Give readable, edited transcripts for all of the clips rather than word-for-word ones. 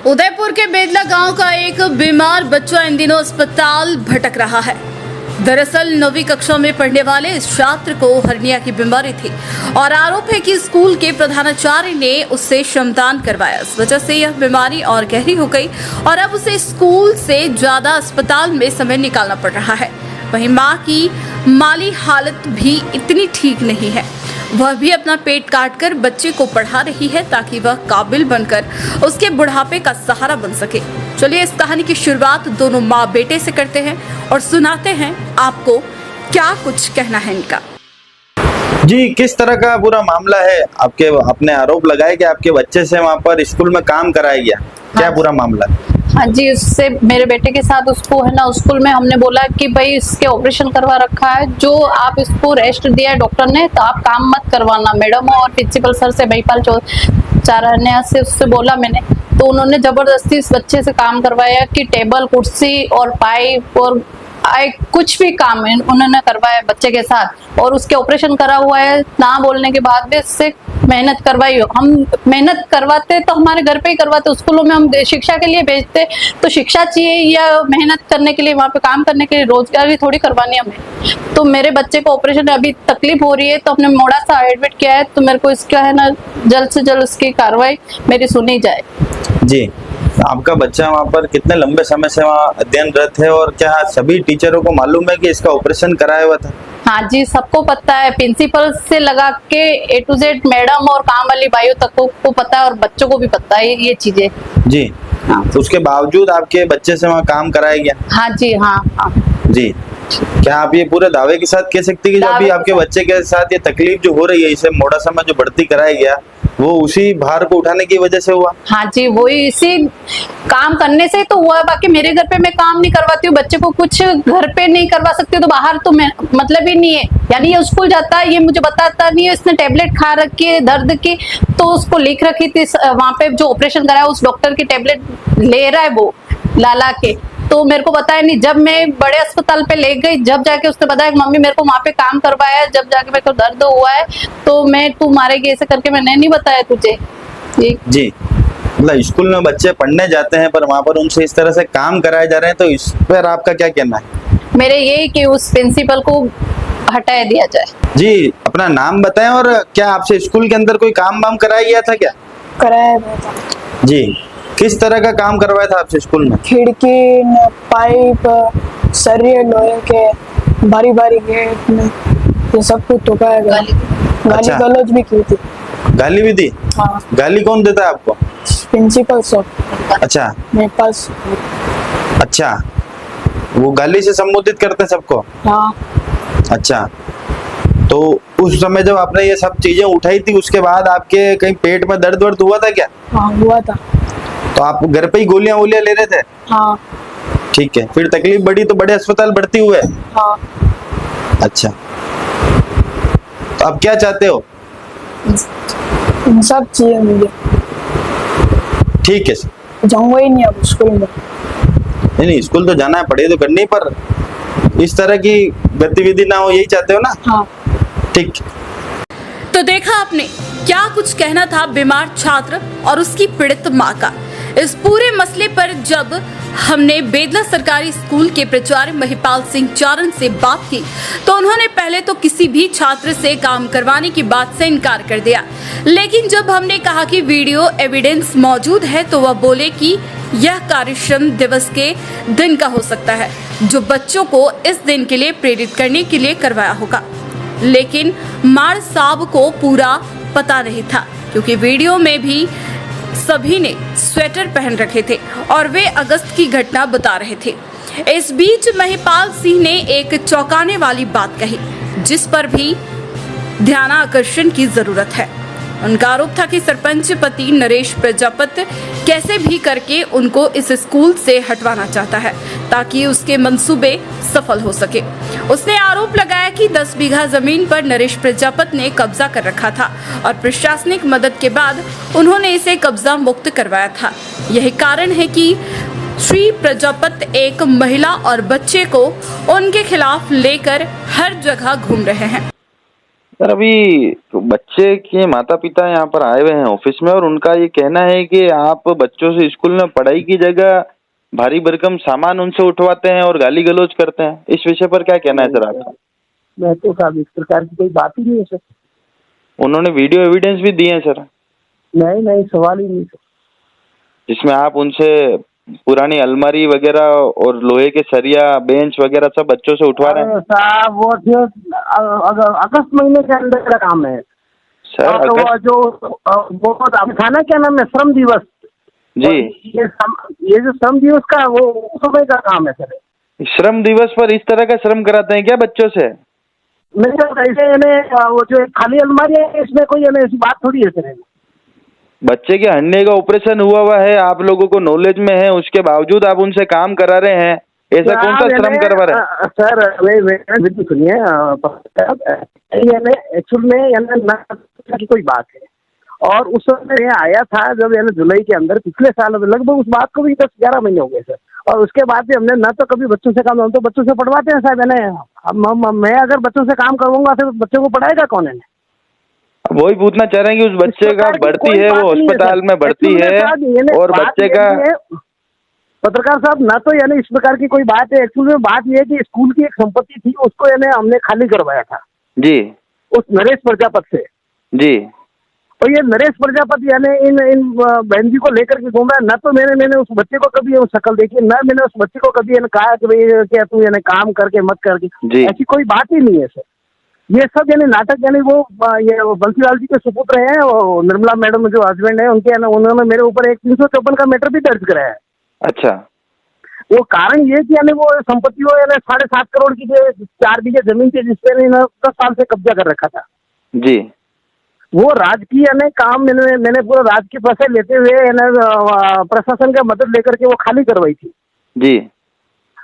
उदयपुर के बेदला गांव का एक बीमार बच्चा इन दिनों अस्पताल भटक रहा है। दरअसल 9वीं कक्षा में पढ़ने वाले इस छात्र को हर्निया की बीमारी थी और आरोप है कि स्कूल के प्रधानाचार्य ने उससे श्रमदान करवाया। इस वजह से यह बीमारी और गहरी हो गई और अब उसे स्कूल से ज्यादा अस्पताल में समय निकालना पड़ रहा है। वहीं मां की माली हालत भी इतनी ठीक नहीं है, वह भी अपना पेट काटकर बच्चे को पढ़ा रही है ताकि वह काबिल बनकर उसके बुढ़ापे का सहारा बन सके। चलिए इस कहानी की शुरुआत दोनों माँ बेटे से करते हैं और सुनाते हैं आपको क्या कुछ कहना है इनका। जी, किस तरह का पूरा मामला है? आपने आरोप लगाया कि आपके बच्चे से वहाँ पर स्कूल में काम कराया गया, क्या पूरा मामला है? हाँ जी, उससे मेरे बेटे के साथ उसको है ना स्कूल में हमने बोला कि भाई इसके ऑपरेशन करवा रखा है, जो आप इसको रेस्ट दिया है डॉक्टर ने, तो आप काम मत करवाना। मैडम और प्रिंसिपल सर से महिपाल चारान्या से उससे बोला मैंने, तो उन्होंने जबरदस्ती इस बच्चे से काम करवाया कि टेबल कुर्सी और पाइप और कुछ भी काम है उन्होंने करवाया बच्चे के साथ, और उसके ऑपरेशन करा हुआ है। ना बोलने के बाद भी इससे मेहनत करवाई। हम मेहनत करवाते तो हमारे घर पे ही करवाते, स्कूलों में हम शिक्षा के लिए भेजते, तो शिक्षा चाहिए या मेहनत करने के लिए, वहाँ पे काम करने के लिए, रोजगार भी थोड़ी करवानी हमें। तो मेरे बच्चे को ऑपरेशन अभी तकलीफ हो रही है, तो हमने मोड़ा सा एडमिट किया है, तो मेरे को इसका है ना जल्द से जल्द उसकी कार्रवाई मेरी सुनी जाए। जी, आपका बच्चा वहाँ पर कितने लंबे समय से वहाँ अध्ययनरत है और क्या सभी टीचरों को मालूम है कि इसका ऑपरेशन कराया हुआ था? हाँ जी, सबको पता है, प्रिंसिपल से लगा के A to Z मैडम और काम वाली भाइयों तक को पता है और बच्चों को भी पता है ये चीजें। जी हाँ। तो उसके बावजूद आपके बच्चे से वहाँ काम कराया गया? हाँ जी, हाँ हाँ जी। क्या आप ये पूरे दावे के साथ कह सकते हैं कि जो अभी आपके बच्चे के साथ ये तकलीफ जो हो रही है, इसे मोड़ासा में जो भर्ती कराया गया, वो उसी भार को उठाने की वजह से हुआ? हाँ जी, वही इसी काम करने से तो हुआ। बाकी मेरे घर पे मैं काम नहीं करवाती हूँ, बच्चे को कुछ घर पे नहीं करवा सकती, तो बाहर तो मैं मतलब ही नहीं है। यानी ये स्कूल जाता है, ये मुझे बताता नहीं है, इसने टेबलेट खा रखी है दर्द की, तो उसको लिख रखी थी वहाँ पे जो ऑपरेशन कराया उस डॉक्टर की टेबलेट ले रहा है वो ला के, तो मेरे को बताया नहीं। जब मैं बड़े अस्पताल पे ले गई, जब जाके उसने बताया कि मम्मी मेरे को वहाँ पे काम करवाया है, जब जाके मेरे को दर्द हुआ है, तो मैं तू मारेगी ऐसे करके मैंने नहीं बताया तुझे। जी, मतलब स्कूल में बच्चे पढ़ने जाते हैं पर वहाँ पर उनसे इस तरह से काम कराए जा रहे हैं, तो इस पर आपका क्या कहना है? मेरे यही कि उस प्रिंसिपल को हटाया दिया जाए। जी, अपना नाम बताएं और क्या आपसे स्कूल के अंदर कोई काम वाम कराया गया था क्या? कराया गया था। जी, किस तरह का काम करवाया था आपसे स्कूल में? खिड़की, पाइप, सरिये लोहे के, बारी बारी गेट में ये सब कुछ ठोकाया गया। गाली गलौज भी की थी। गाली भी दी? हाँ। गाली कौन देता है आपको? Principal sir. अच्छा, मेरे पास। अच्छा, वो गाली से संबोधित करते सबको? हाँ। अच्छा, तो उस समय जब आपने ये सब चीजें उठाई थी, उसके बाद आपके कहीं पेट में दर्द वर्द हुआ था क्या? हाँ, हुआ था। तो आप घर पे ही गोलियां वोलियां ले रहे थे? हाँ। ठीक है, फिर तकलीफ बढ़ी तो बड़े अस्पताल भर्ती हुए? हाँ। अच्छा, तो आप क्या चाहते हो? सब चाहिए मुझे। ठीक है सर। जाऊंगा ही नहीं अब स्कूल में। नहीं, स्कूल तो जाना है, पढ़ाई तो करनी, पर इस तरह की गतिविधि ना हो, यही चाहते हो ना? हाँ। ठीक। तो देखा आपने क्या कुछ कहना था बीमार छात्र और उसकी पीड़ित मां का। इस पूरे मसले पर जब हमने बेदला सरकारी स्कूल के प्राचार्य महिपाल सिंह चारण से बात की, तो उन्होंने पहले तो किसी भी छात्र से काम करवाने की बात से इनकार कर दिया, लेकिन जब हमने कहा कि वीडियो एविडेंस मौजूद है, तो वह बोले कि यह कार्यश्रम दिवस के दिन का हो सकता है, जो बच्चों को इस दिन के लिए प्रेरित करने के लिए करवाया होगा। लेकिन मार साहब को पूरा पता नहीं था, क्योंकि वीडियो में भी सभी ने स्वेटर पहन रखे थे और वे अगस्त की घटना बता रहे थे। इस बीच महिपाल सिंह ने एक चौंकाने वाली बात कही, जिस पर भी ध्यानाकर्षण की जरूरत है। उनका आरोप था कि सरपंच पति नरेश प्रजापति कैसे भी करके उनको इस स्कूल से हटवाना चाहता है, ताकि उसके मंसूबे सफल हो सके। उसने आरोप लगाया कि 10 बीघा जमीन पर नरेश प्रजापति ने कब्जा कर रखा था और प्रशासनिक मदद के बाद उन्होंने इसे कब्जा मुक्त करवाया था। यही कारण है कि श्री प्रजापति एक महिला और बच्चे को उनके खिलाफ लेकर हर जगह घूम रहे हैं। सर अभी बच्चे के माता पिता यहाँ पर आए हुए हैं ऑफिस में और उनका ये कहना है कि आप बच्चों से स्कूल में पढ़ाई की जगह भारी भरकम सामान उनसे उठवाते हैं और गाली गलौज करते हैं। इस विषय पर क्या कहना है सर आपका? मैं तो साहब इस प्रकार की कोई बात ही नहीं है सर। उन्होंने वीडियो एविडेंस भी दिए हैं सर, नहीं सवाल ही नहीं सर। जिसमें आप उनसे पुरानी अलमारी वगैरह और लोहे के सरिया बेंच वगैरह सब बच्चों से उठवा रहे हैं। अरे साहब वो जो अगस्त महीने के अंदर का काम है सर और वो जो वो था ना, क्या नाम है, श्रम दिवस जी, ये जो श्रम दिवस का वो उस समय का काम है सर। श्रम दिवस पर इस तरह का श्रम कराते हैं क्या बच्चों से? नहीं सर, ऐसे यानी वो जो खाली अलमारी है इसमें कोई यानी ऐसी बात थोड़ी है सर। बच्चे के हड्डी का ऑपरेशन हुआ है, आप लोगों को नॉलेज में है, उसके बावजूद आप उनसे काम करा रहे हैं, ऐसा कौन सा श्रम करवा रहे हैं? सर बिल्कुल सुनिए, एक्चुअल में यानी की कोई बात है और उस समय ये आया था जब यानी जुलाई के अंदर पिछले साल, लगभग उस बात को भी 10-11 महीने हो गए सर। और उसके बाद भी हमने ना तो कभी बच्चों से काम, हम तो बच्चों से पढ़वाते हैं साहब। यानी मैं अगर बच्चों से काम करवाऊंगा तो बच्चों को पढ़ाएगा कौन है? वही पूछना चाह रहे हैं कि उस बच्चे का भर्ती है, वो अस्पताल में भर्ती है और बच्चे का पत्रकार साहब ना तो यानी इस प्रकार की कोई बात है। एक्चुअली में बात यह है कि स्कूल की एक संपत्ति थी, उसको यानी हमने खाली करवाया था जी, उस नरेश प्रजापति से जी। और ये नरेश प्रजापति यानी इन बहन जी को लेकर के घूम रहा है। ना तो मैंने उस बच्चे को कभी शक्ल देखी, ना मैंने उस बच्चे को कभी कहा कि भाई क्या तू यानी काम करके मत करके, ऐसी कोई बात ही नहीं है सर। ये सब यानी नाटक, यानी वो ये बंसीलाल जी के सुपुत्र हैं, वो निर्मला मैडम जो हस्बैंड है उनके, उन्होंने मेरे ऊपर एक 354 का मैटर भी दर्ज कराया है। अच्छा, वो कारण ये कि यानी वो संपत्ति हो यानी 7.5 करोड़ की जो 4 बीघे जमीन थी जिसपे 10 साल से कब्जा कर रखा था जी। वो राजकीय यानी काम मैंने पूरा राजकीय पैसे लेते हुए यानी प्रशासन का मदद लेकर के वो खाली करवाई थी जी।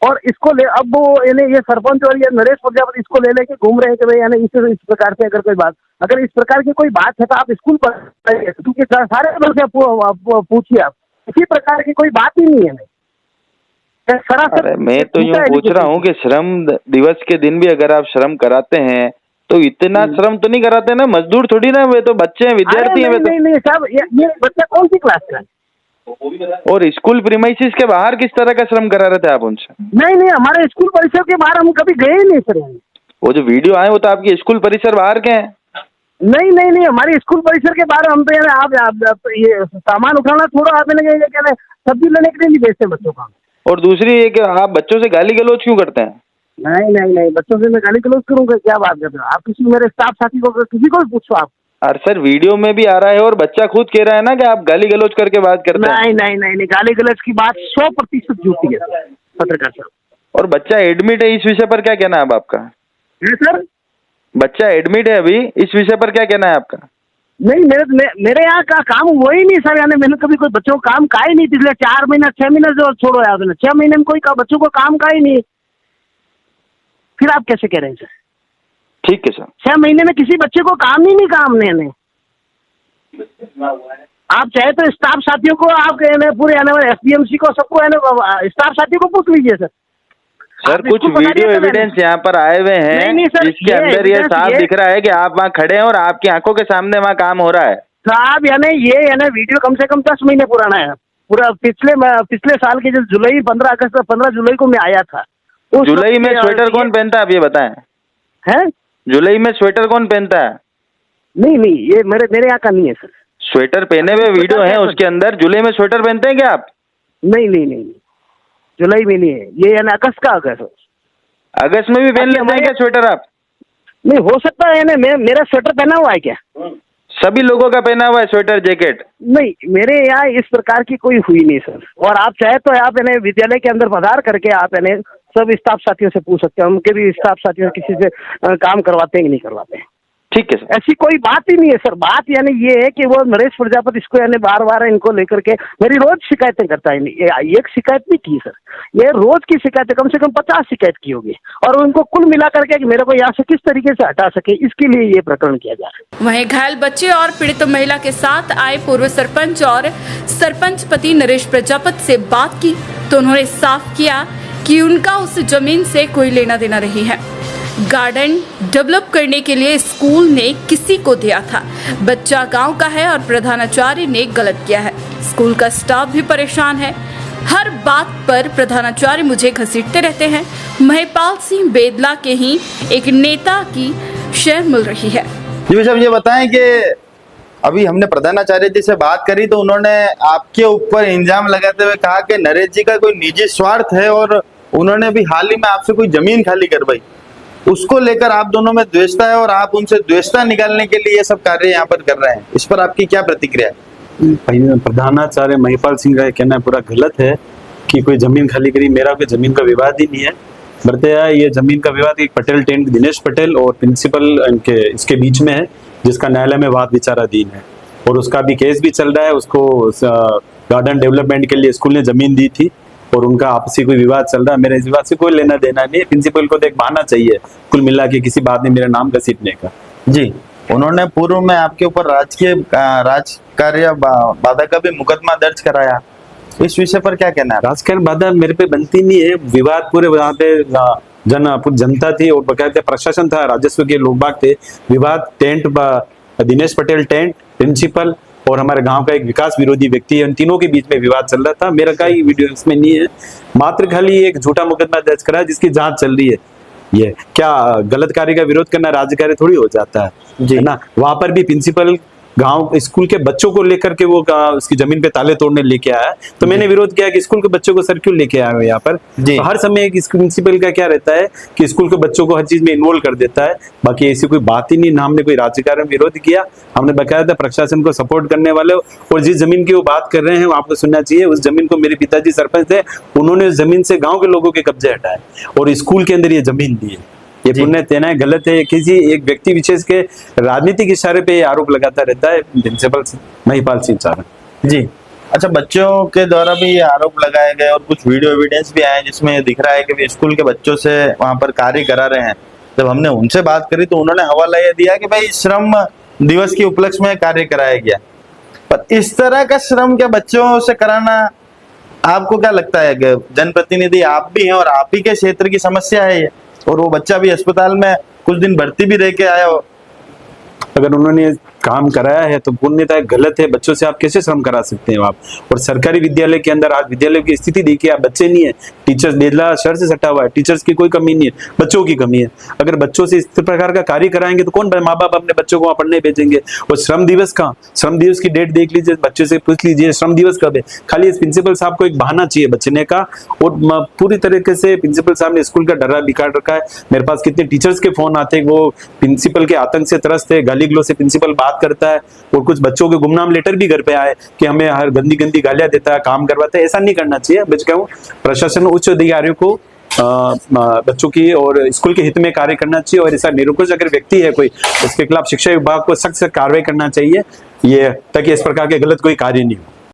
और इसको ले अब वो यानी ये सरपंच और ये नरेश प्रजापति इसको ले लेके घूम रहे हैं कि भाई यानी इस प्रकार से अगर कोई बात, अगर इस प्रकार की कोई बात है तो आप स्कूल पर, क्योंकि सारे लोग से पूछिए, आप इसी प्रकार की कोई बात ही नहीं है। अरे मैं तो यूँ पूछ रहा हूँ कि श्रम दिवस के दिन भी अगर आप श्रम कराते हैं तो इतना श्रम तो नहीं कराते ना, मजदूर थोड़ी ना, वे तो बच्चे हैं, विद्यार्थी हैं। नहीं साहब, ये बच्चा कौन सी क्लास का है? और स्कूल प्रीमाइसिस के बाहर किस तरह का श्रम करा रहे थे आप उनसे? नहीं, हमारे स्कूल परिसर के बाहर हम कभी गए ही नहीं सर। वो जो वीडियो आए वो तो आपके स्कूल परिसर बाहर के हैं? नहीं, हमारे स्कूल परिसर के बाहर हम तो आप ये सामान उठाना छोड़ो, आप क्या सब्जी लेने के लिए नहीं भेजते बच्चों का। और दूसरी एक, आप बच्चों से गाली गलौज क्यों करते हैं? नहीं, बच्चों से मैं गाली गलौज करूँगा? क्या बात करते हो आप? किसी मेरे स्टाफ साथी को, किसी को भी पूछो आप। अरे सर वीडियो में भी आ रहा है और बच्चा खुद कह रहा है ना कि आप गाली गलौज करके बात करते हैं। नहीं, गाली गलौज की बात 100% झूठी है पत्रकार साहब। और बच्चा एडमिट है, इस विषय पर क्या कहना है अब आपका? सर बच्चा एडमिट है अभी, इस विषय पर क्या कहना है आपका? नहीं, मेरे यहाँ का काम हुआ ही नहीं सर। यानी मैंने कभी कोई बच्चों को काम का ही नहीं, पिछले 4 महीना 6 महीने जो छोड़ो यार, 6 महीने में कोई बच्चों को काम का ही नहीं, फिर आप कैसे कह रहे हैं सर? ठीक है सर, 6 महीने में किसी बच्चे को काम ही नहीं, काम नहीं। आप चाहे तो स्टाफ साथियों को, आप पूरे SDMC को, सबको स्टाफ साथियों को पूछ लीजिए सर। सर कुछ वीडियो एविडेंस यहाँ पर आए हुए हैं जिसके अंदर ये साफ दिख रहा है कि आप वहाँ खड़े हैं और आपकी आंखों के सामने वहाँ काम हो रहा है साहब। ये वीडियो कम से कम 10 महीने पुराना है, पूरा पिछले साल के जो 15 जुलाई को मैं आया था। जुलाई में स्वेटर कौन पहनता है आप ये बताएं? है जुलाई में स्वेटर कौन पहनता है? नहीं, ये मेरे यहाँ का नहीं है सर। स्वेटर पहने हुए वीडियो है उसके अंदर। जुलाई में स्वेटर पहनते हैं क्या आप? नहीं, जुलाई में नहीं है ये, यानी अगस्त का अगस्त में भी पहन लेते हैं क्या स्वेटर आप? नहीं हो सकता है, मेरा स्वेटर पहना हुआ है क्या? सभी लोगों का पहना हुआ है स्वेटर जैकेट? नहीं, मेरे यहाँ इस प्रकार की कोई हुई नहीं सर। और आप चाहे तो आप विद्यालय के अंदर पधार करके आप सब स्टाफ साथियों से पूछ सकते हैं, उनके भी स्टाफ साथियों किसी से काम करवाते हैं कि नहीं करवाते हैं। ठीक है सर, ऐसी कोई बात ही नहीं है सर। बात यानी ये है कि वो नरेश प्रजापति इसको बार इनको लेकर के मेरी रोज शिकायतें करता है। एक शिकायत नहीं की सर, ये रोज की शिकायतें कम से कम 50 शिकायत की होगी और उनको कुल मिला करके मेरे को यहाँ से किस तरीके से हटा सके, इसके लिए ये प्रकरण किया जा रहा है। वहीं घायल बच्चे और पीड़ित महिला के साथ आए पूर्व सरपंच और सरपंच पति नरेश प्रजापति से बात की तो उन्होंने साफ किया कि उनका उस जमीन से कोई लेना देना नहीं है। गार्डन डेवलप करने के लिए स्कूल ने किसी को दिया था। बच्चा गांव का है और प्रधानाचार्य ने गलत किया है। स्कूल का स्टाफ भी परेशान है। हर बात पर प्रधानाचार्य मुझे घसीटते रहते हैं। महिपाल सिंह बेदला के ही एक नेता की शेयर मिल रही है। जी साहब, ये बताएं कि अभी हमने प्रधानाचार्य जी से बात करी तो उन्होंने आपके ऊपर इल्जाम लगाते हुए कहा कि नरेश जी का कोई निजी स्वार्थ है और उन्होंने भी हाल ही में आपसे कोई जमीन खाली करवाई, उसको लेकर आप दोनों में द्वेषता है और आप उनसे द्वेषता निकालने के लिए ये सब कार्य यहाँ पर कर रहे हैं। इस पर आपकी क्या प्रतिक्रिया है? प्रधानाचार्य महिपाल सिंह का कहना पूरा गलत है कि कोई जमीन खाली करी। मेरा कोई जमीन का विवाद ही नहीं है। बरतया ये जमीन का विवाद एक पटेल टेंट दिनेश पटेल और प्रिंसिपल इनके इसके बीच में है, जिसका न्यायालय में वाद विचाराधीन है और उसका भी केस भी चल रहा है। उसको गार्डन डेवलपमेंट के लिए स्कूल ने जमीन दी थी और उनका आपसी कोई विवाद चल रहा है। मेरे इस विवाद से कोई लेना देना नहीं है। प्रिंसिपल को तो एक बहाना चाहिए कुल मिला के किसी बात नहीं मेरा नाम घसीटने का। जी, उन्होंने पूर्व में आपके ऊपर राजकार्य बाधा का भी मुकदमा दर्ज कराया, इस विषय पर क्या कहना है? राजकारण बाधा मेरे पे बनती नहीं है। विवाद पूरे वहाँ पे जनता थी और बकायदा प्रशासन था, राजस्व के लोग बाग थे। विवाद tent Dinesh Patel tent, principal और हमारे गांव का एक विकास विरोधी व्यक्ति है, उन तीनों के बीच में विवाद चल रहा था। मेरा कोई वीडियो इसमें नहीं है। मात्र खाली एक झूठा मुकदमा दर्ज करा जिसकी जांच चल रही है। ये क्या गलत कार्य का विरोध करना राज्य कार्य थोड़ी हो जाता है ना। वहां पर भी प्रिंसिपल गांव स्कूल के बच्चों को लेकर के वो उसकी जमीन पे ताले तोड़ने लेके आया, तो मैंने विरोध किया कि स्कूल के बच्चों को सर क्यों लेके आए हो यहाँ पर। तो हर समय एक प्रिंसिपल का क्या रहता है कि स्कूल के बच्चों को हर चीज में इन्वॉल्व कर देता है। बाकी ऐसी कोई बात ही नहीं, ना हमने कोई राज्यकारण विरोध किया। हमने बकायदा प्रशासन को सपोर्ट करने वाले और जिस जमीन की वो बात कर रहे हैं वो आपको सुनना चाहिए। उस जमीन को मेरे पिताजी सरपंच थे, उन्होंने उस जमीन से गाँव के लोगों के कब्जे हटाए और स्कूल के अंदर ये जमीन दी है। ये पुण्य तेना गलत है। किसी एक व्यक्ति विशेष के राजनीतिक इशारे पे आरोप लगाता रहता है प्रिंसिपल महिपाल सिंह साहब। जी, अच्छा, बच्चों के द्वारा भी ये आरोप लगाए गए और कुछ वीडियो एविडेंस भी आए जिसमें ये दिख रहा है कि वे स्कूल के बच्चों से वहां पर कार्य करा रहे हैं। जब हमने उनसे बात करी तो उन्होंने हवाला ये दिया कि भाई श्रम दिवस के उपलक्ष्य में कार्य कराया गया। पर इस तरह का श्रम क्या बच्चों से कराना आपको क्या लगता है कि जनप्रतिनिधि आप भी हैं और आप ही के क्षेत्र की समस्या है ये, और वो बच्चा भी अस्पताल में कुछ दिन भर्ती भी रह के आया हो? अगर उन्होंने काम कराया है तो पुण्यता गलत है। बच्चों से आप कैसे श्रम करा सकते हैं आप? और सरकारी विद्यालय के अंदर आज विद्यालय की स्थिति देखिए, आप बच्चे नहीं है, टीचर्स बेदला शहर से सटा हुआ है, टीचर्स की कोई कमी नहीं है, बच्चों की कमी है। अगर बच्चों से इस प्रकार का कार्य कराएंगे तो कौन माँ बाप अपने बच्चों को वहां पढ़ने भेजेंगे? और श्रम दिवस का, श्रम दिवस की डेट देख लीजिए, बच्चे से पूछ लीजिए श्रम दिवस कब है। खाली इस प्रिंसिपल साहब को एक बहाना चाहिए बचने का और पूरी तरीके से प्रिंसिपल साहब ने स्कूल का डरा बिगाड़ रखा है। मेरे पास कितने टीचर्स के फोन आते हैं, वो प्रिंसिपल के आतंक से त्रस्त है, गाली गलौज से प्रिंसिपल बात करता है और कुछ बच्चों के गुमनाम लेटर भी घर पे आए कि हमें हर गंदी गंदी गालियां देता है, काम करवाता है। ऐसा नहीं करना चाहिए। बच कहूँ प्रशासन उच्च अधिकारियों को बच्चों की और स्कूल के हित में कार्य करना चाहिए और ऐसा निरुकुश अगर व्यक्ति है कोई, उसके खिलाफ शिक्षा विभाग को सख्त कार्रवाई करना चाहिए ये, ताकि इस प्रकार के गलत कोई कार्य नहीं हो।